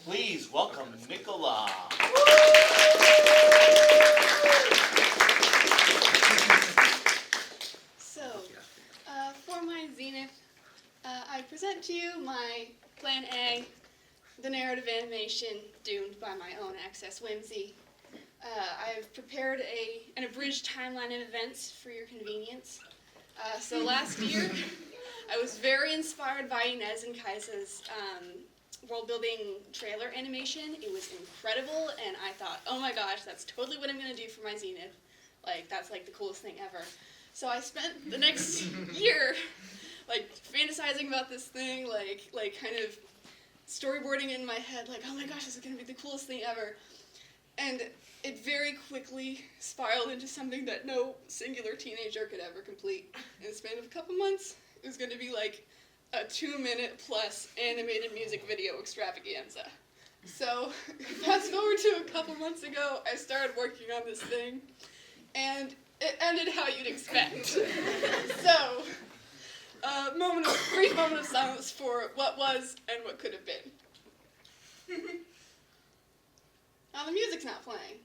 Please welcome NicolaC. So, for my Zenith, I present to you my Plan A, the narrative animation doomed by my own excess whimsy. I've prepared an abridged timeline of events for your convenience. So last year, I was very inspired by Inez and Kaisa's world-building trailer animation. It was incredible, and I thought, oh my gosh, that's totally what I'm going to do for my Zenith. Like, that's like the coolest thing ever. So I spent the next year, like, fantasizing about this thing, like kind of storyboarding in my head, like, oh my gosh, this is going to be the coolest thing ever. And it very quickly spiraled into something that no singular teenager could ever complete. In the span of a couple months, it was going to be like a 2-minute plus animated music video extravaganza. So, fast forward to a couple months ago, I started working on this thing, and it ended how you'd expect. So, brief moment of silence for what was and what could have been. Now the music's not playing.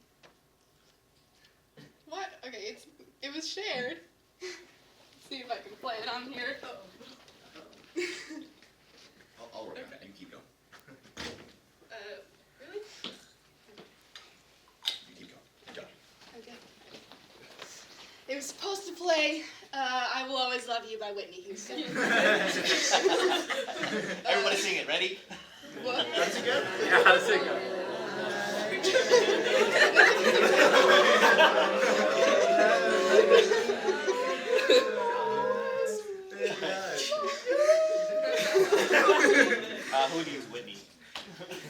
What? Okay, it was shared. Let's see if I can play it on here. I'll work on it. You keep going. Really? You keep going. Go. Okay. It was supposed to play I Will Always Love You by Whitney Houston. Everybody sing it. Ready? What? That's good? Yeah, I'll sing it. Who needs Whitney?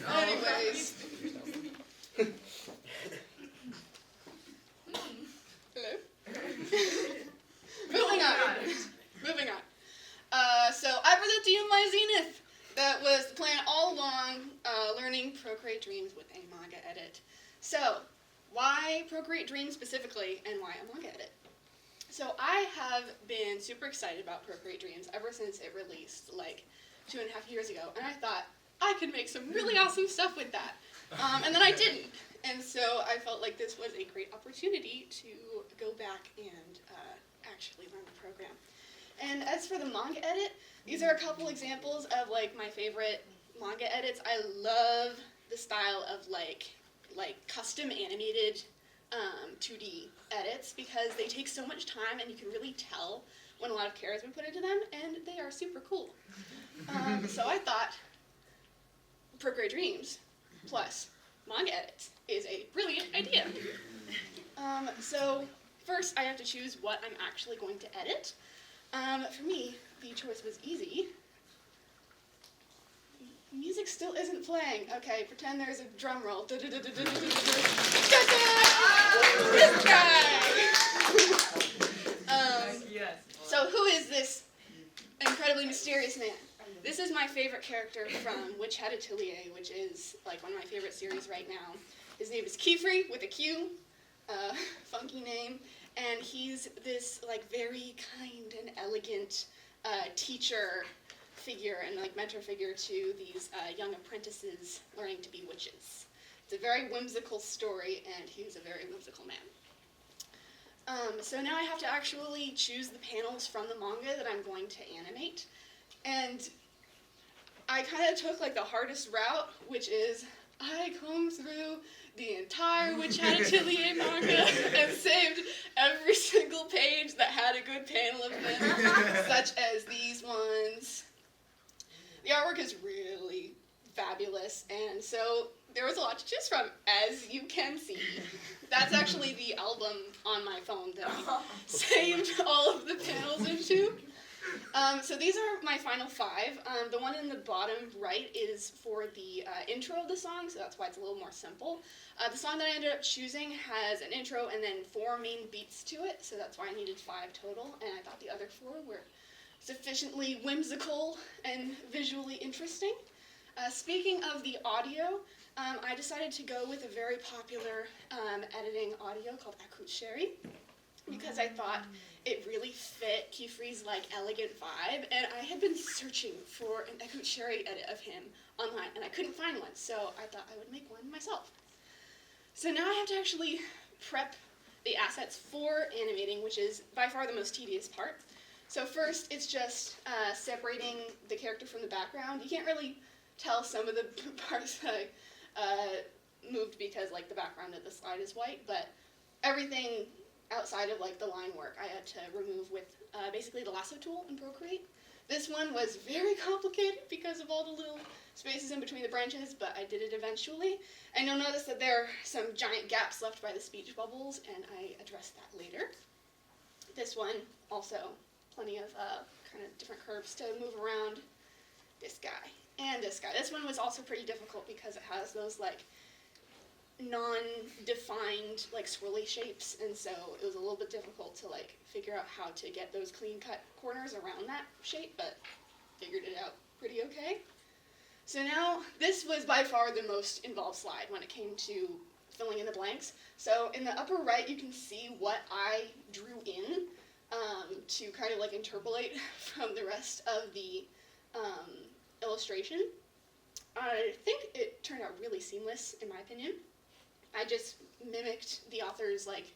Anyways. Hello? Moving on. So I present to you my Zenith. That was the plan all along, learning Procreate Dreams with a manga edit. So, why Procreate Dreams specifically, and why a manga edit? So I have been super excited about Procreate Dreams ever since it released, like, 2.5 years ago, and I thought I could make some really awesome stuff with that. And then I didn't. And so I felt like this was a great opportunity to go back and actually learn the program. And as for the manga edit, these are a couple examples of like my favorite manga edits. I love the style of like custom animated 2D edits because they take so much time and you can really tell when a lot of care has been put into them, and they are super cool. So I thought Procreate Dreams plus manga edits is a brilliant idea. So first I have to choose what I'm actually going to edit. For me, the choice was easy. Music still isn't playing. Okay, pretend there's a drum roll. This guy! So who is this incredibly mysterious man? This is my favorite character from Witch Hat Atelier, which is like one of my favorite series right now. His name is Kiefer with a Q, funky name, and he's this like very kind and elegant teacher figure and like mentor figure to these young apprentices learning to be witches. It's a very whimsical story, and he's a very whimsical man. So now I have to actually choose the panels from the manga that I'm going to animate, and I kind of took like the hardest route, which is I combed through the entire Witch Hat Atelier manga and saved every single page that had a good panel of them, such as these ones. The artwork is really fabulous, and so there was a lot to choose from, as you can see. That's actually the album on my phone that I saved all of the panels into. So these are my final 5. The one in the bottom right is for the intro of the song, so that's why it's a little more simple. The song that I ended up choosing has an intro and then 4 main beats to it, so that's why I needed 5 total, and I thought the other 4 were sufficiently whimsical and visually interesting. Speaking of the audio, I decided to go with a very popular editing audio called Akut Sherry, because I thought it really fit Kiefer's like elegant vibe, and I had been searching for an Echo Cherry edit of him online, and I couldn't find one, so I thought I would make one myself. So now I have to actually prep the assets for animating, which is by far the most tedious part. So first, it's just separating the character from the background. You can't really tell some of the parts that I moved because like the background of the slide is white, but everything outside of like the line work I had to remove with basically the lasso tool in Procreate. This one was very complicated because of all the little spaces in between the branches, but I did it eventually. And you'll notice that there are some giant gaps left by the speech bubbles, and I addressed that later. This one, also plenty of kind of different curves to move around. This guy and this guy. This one was also pretty difficult because it has those like non-defined like swirly shapes, and so it was a little bit difficult to like figure out how to get those clean cut corners around that shape, but figured it out pretty okay. So now this was by far the most involved slide when it came to filling in the blanks. So in the upper right you can see what I drew in to kind of like interpolate from the rest of the illustration. I think it turned out really seamless in my opinion. I just mimicked the author's like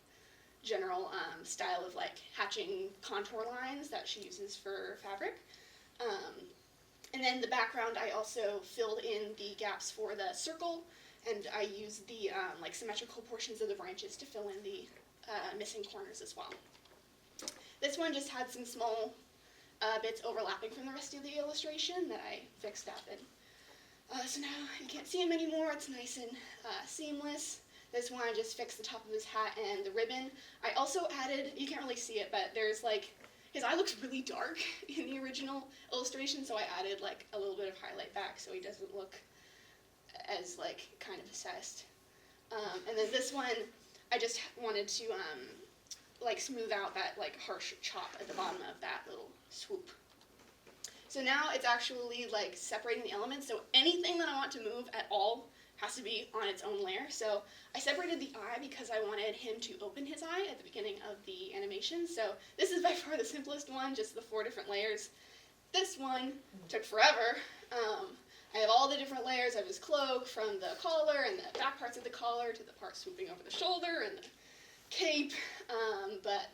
general style of like hatching contour lines that she uses for fabric. And then the background I also filled in the gaps for the circle, and I used the like symmetrical portions of the branches to fill in the missing corners as well. This one just had some small bits overlapping from the rest of the illustration that I fixed up. And so now you can't see him anymore. It's nice and seamless. This one I just fixed the top of his hat and the ribbon. I also added, you can't really see it, but there's like, his eye looks really dark in the original illustration, so I added like a little bit of highlight back so he doesn't look as like kind of obsessed. And then this one, I just wanted to like smooth out that like harsh chop at the bottom of that little swoop. So now it's actually like separating the elements, so anything that I want to move at all has to be on its own layer. So I separated the eye because I wanted him to open his eye at the beginning of the animation. So this is by far the simplest one, just the 4 different layers. This one took forever. I have all the different layers of his cloak, from the collar and the back parts of the collar to the part swooping over the shoulder and the cape. But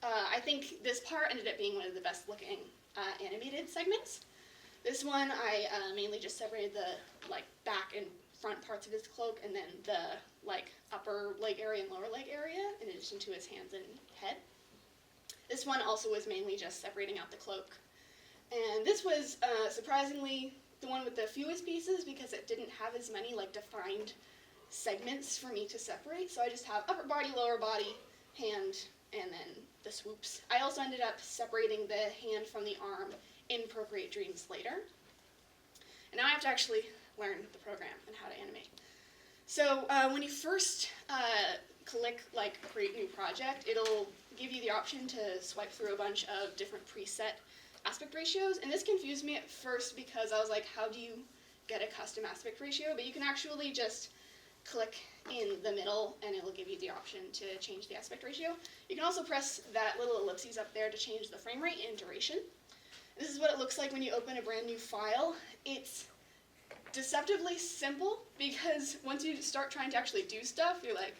I think this part ended up being one of the best looking animated segments. This one I mainly just separated the like back and front parts of his cloak, and then the like upper leg area and lower leg area in addition to his hands and head. This one also was mainly just separating out the cloak. And this was surprisingly the one with the fewest pieces because it didn't have as many like defined segments for me to separate. So I just have upper body, lower body, hand, and then the swoops. I also ended up separating the hand from the arm in Procreate Dreams later. And now I have to actually learn the program and how to animate. So when you first click like create new project, it'll give you the option to swipe through a bunch of different preset aspect ratios, and this confused me at first because I was like, how do you get a custom aspect ratio? But you can actually just click in the middle and it'll give you the option to change the aspect ratio. You can also press that little ellipses up there to change the frame rate and duration. This is what it looks like when you open a brand new file. It's deceptively simple because once you start trying to actually do stuff, you're like,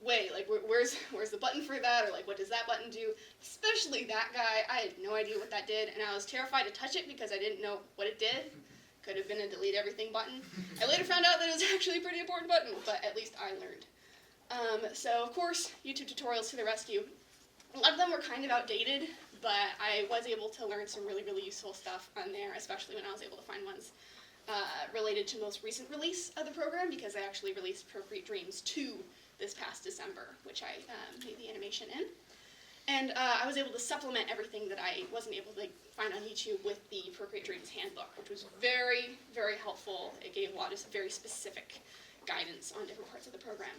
wait, like where's the button for that, or like what does that button do? Especially that guy, I had no idea what that did, and I was terrified to touch it because I didn't know what it did. Could have been a delete everything button. I later found out that it was actually a pretty important button, but at least I learned. So of course, YouTube tutorials to the rescue. A lot of them were kind of outdated, but I was able to learn some really, really useful stuff on there, especially when I was able to find ones related to the most recent release of the program, because I actually released Procreate Dreams 2 this past December, which I made the animation in. And I was able to supplement everything that I wasn't able to find on YouTube with the Procreate Dreams handbook, which was very, very helpful. It gave a lot of very specific guidance on different parts of the program.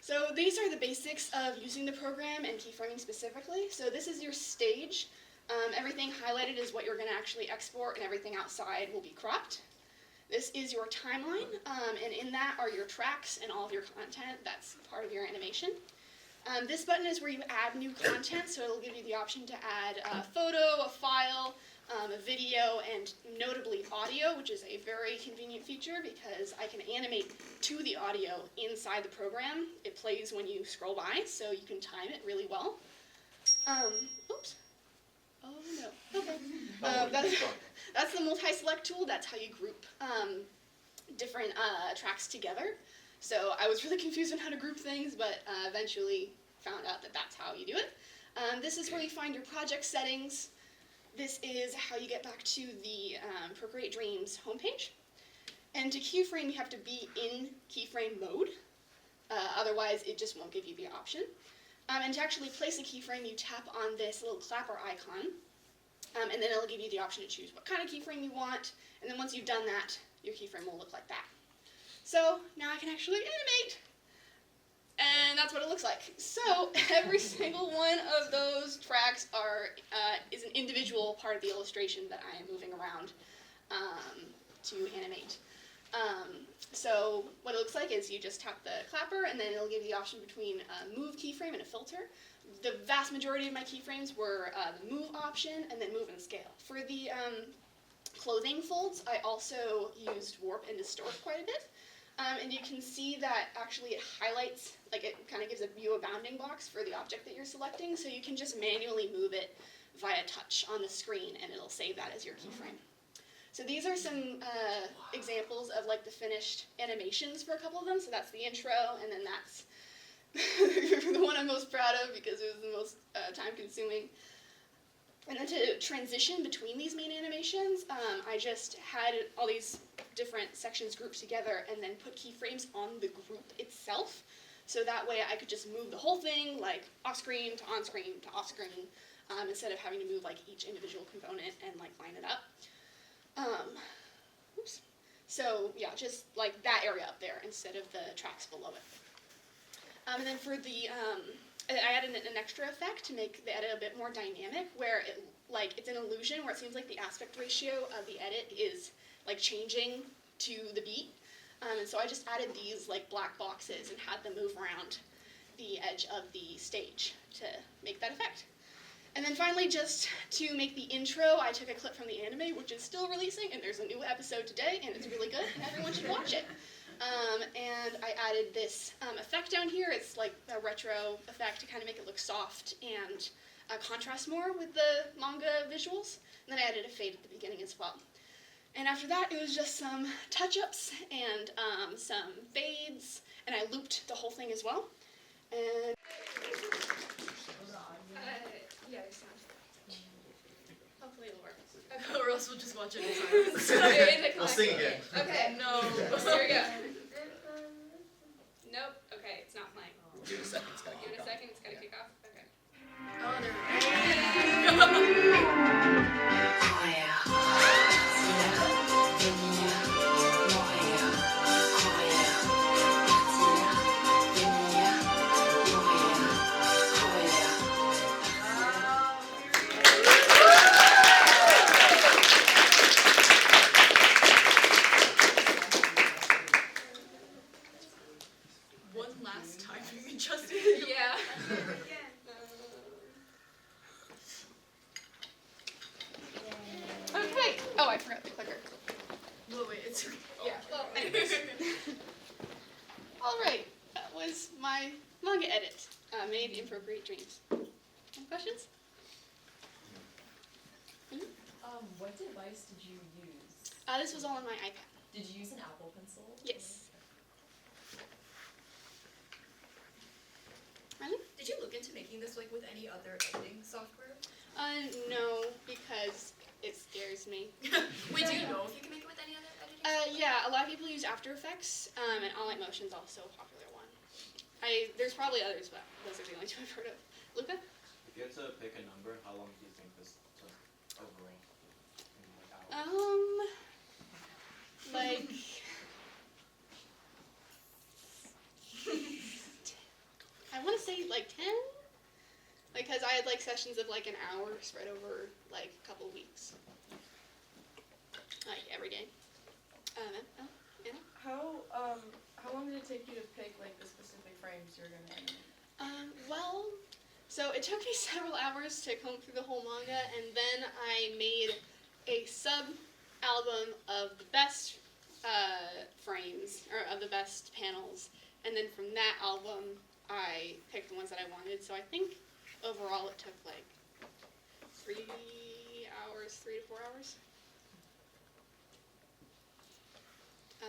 So these are the basics of using the program and keyframing specifically. So this is your stage. Everything highlighted is what you're going to actually export, and everything outside will be cropped. This is your timeline, and in that are your tracks and all of your content that's part of your animation. This button is where you add new content, so it'll give you the option to add a photo, a file, a video, and notably audio, which is a very convenient feature because I can animate to the audio inside the program. It plays when you scroll by, so you can time it really well. Oops. Oh no. Okay. That's the multi-select tool. That's how you group different tracks together. So I was really confused on how to group things, but eventually found out that that's how you do it. This is where you find your project settings. This is how you get back to the Procreate Dreams homepage. And to keyframe, you have to be in keyframe mode. Otherwise, it just won't give you the option. And to actually place a keyframe, you tap on this little clapper icon. And then it'll give you the option to choose what kind of keyframe you want. And then once you've done that, your keyframe will look like that. So now I can actually animate. And that's what it looks like. So every single one of those tracks is an individual part of the illustration that I am moving around to animate. So what it looks like is you just tap the clapper, and then it'll give you the option between a move keyframe and a filter. The vast majority of my keyframes were the move option and then move and scale. For the clothing folds, I also used warp and distort quite a bit. And you can see that actually it highlights, like it kind of gives you a bounding box for the object that you're selecting, so you can just manually move it via touch on the screen and it'll save that as your keyframe. So these are some examples of like the finished animations for a couple of them. So that's the intro, and then that's the one I'm most proud of because it was the most time consuming. And then to transition between these main animations, I just had all these different sections grouped together and then put keyframes on the group itself. So that way I could just move the whole thing, like off-screen to on-screen to off-screen, instead of having to move like each individual component and like line it up. Oops. So yeah, just like that area up there instead of the tracks below it. And then for the I added an extra effect to make the edit a bit more dynamic, where it's an illusion where it seems like the aspect ratio of the edit is like changing to the beat. And so I just added these like black boxes and had them move around the edge of the stage to make that effect. And then finally, just to make the intro, I took a clip from the anime, which is still releasing, and there's a new episode today, and it's really good, and everyone should watch it. And I added this effect down here. It's like a retro effect to kind of make it look soft and contrast more with the manga visuals. And then I added a fade at the beginning as well. And after that, it was just some touch-ups and some fades, and I looped the whole thing as well. And yeah, it sounds good. Hopefully it'll work. Okay. Or else we'll just watch it in silence. Okay, We'll sing again. Okay. No. Here we go. Nope. Okay, it's not playing. Give it a second. It's gotta Give keep it a going. second. It's gotta kick off. Okay. Oh, there we go. One last time, Justin. Yeah. Okay. Oh, I forgot the clicker. Well, wait, it's Yeah. Well, anyways. All right. That was my manga edit made in Procreate Dreams. Any questions? What device did you use? This was all on my iPad. Did you use an Apple Pencil? Yes. Really? Did you look into making this like with any other editing software? No, because it scares me. Wait, do you know if you can make it with any other editing? Yeah, a lot of people use After Effects, and All Light Motion's also a popular one. There's probably others, but those are the only two I've heard of. Luca? If you had to pick a number, how long do you think this took overall? Like I want to say like 10, because I had like sessions of like an hour spread over like a couple of weeks, like every day. Anna? How long did it take you to pick like the specific frames you're gonna animate? Well, so it took me several hours to comb through the whole manga, and then I made a sub-album of the best frames, or of the best panels, and then from that album, I picked the ones that I wanted, so I think overall it took like 3 to 4 hours.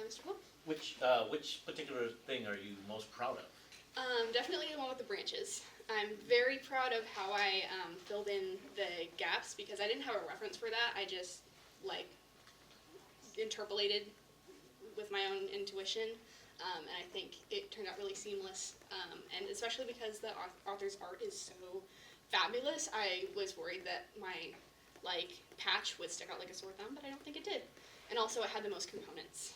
Mr. Pope? Which particular thing are you most proud of? Definitely the one with the branches. I'm very proud of how I filled in the gaps because I didn't have a reference for that. I just like interpolated with my own intuition, and I think it turned out really seamless. And especially because the author's art is so fabulous, I was worried that my patch would stick out like a sore thumb, but I don't think it did. And also, it had the most components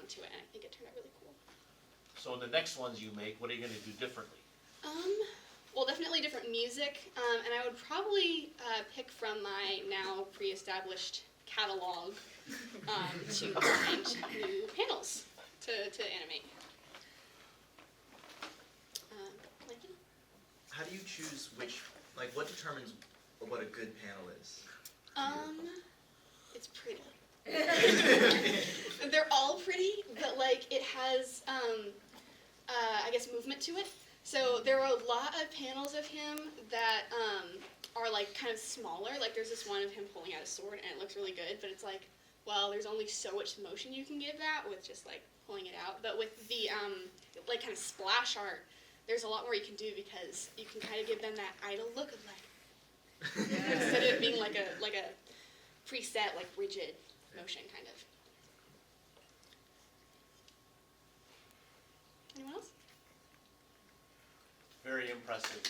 to it, and I think it turned out really cool. So in the next ones you make, what are you going to do differently? Well, definitely different music, and I would probably pick from my now pre-established catalog to find new panels to animate. Lincoln? How do you choose what determines what a good panel is? It's pretty. They're all pretty, but it has, I guess, movement to it. So there are a lot of panels of him that are kind of smaller. There's this one of him pulling out a sword, and it looks really good, but it's well, there's only so much motion you can give that with just pulling it out. But with the kind of splash art, there's a lot more you can do because you can kind of give them that idle look of instead of it being like a preset rigid motion kind of. Anyone else? Very impressive.